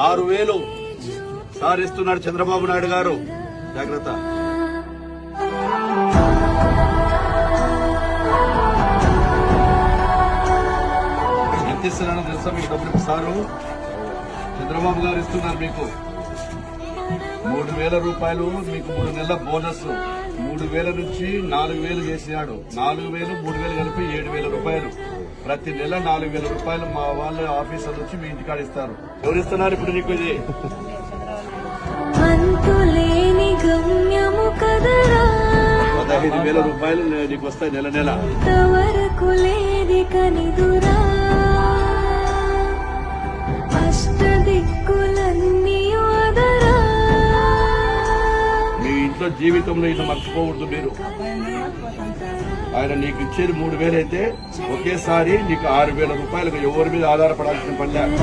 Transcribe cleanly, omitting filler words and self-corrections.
6,000 sir ఇస్తున్నాడు చంద్రబాబు నాయుడు గారు. జాగ్రత్త. ఎంత ఇస్తున్నారో తెలుసా మీకు డబ్బులు? సారు చంద్రబాబు గారు ఇస్తున్నారు మీకు 3,000 రూపాయలు. మీకు 3 నెలల బోనస్ 3,000 నుంచి 4,000 చేసాడు. 4,000 3,000 కలిపి 7,000 రూపాయలు. ప్రతి నెల 4,000 రూపాయలు మా వాళ్ళ ఆఫీసర్ నుంచి మీ ఇంటికాడ ఇస్తారు. ఎవరు ఇస్తున్నారు ఇప్పుడు నీకు? ఇది 15,000 రూపాయలు నీకు వస్తాయి నెల నెల. మీ ఇంట్లో జీవితంలో ఇది మర్చిపోకూడదు మీరు. ఆయన నీకు ఇచ్చేది 3,000 అయితే ఒకేసారి నీకు 6,000 రూపాయలకు ఎవరి మీద ఆధారపడాల్సిన పని లేదు.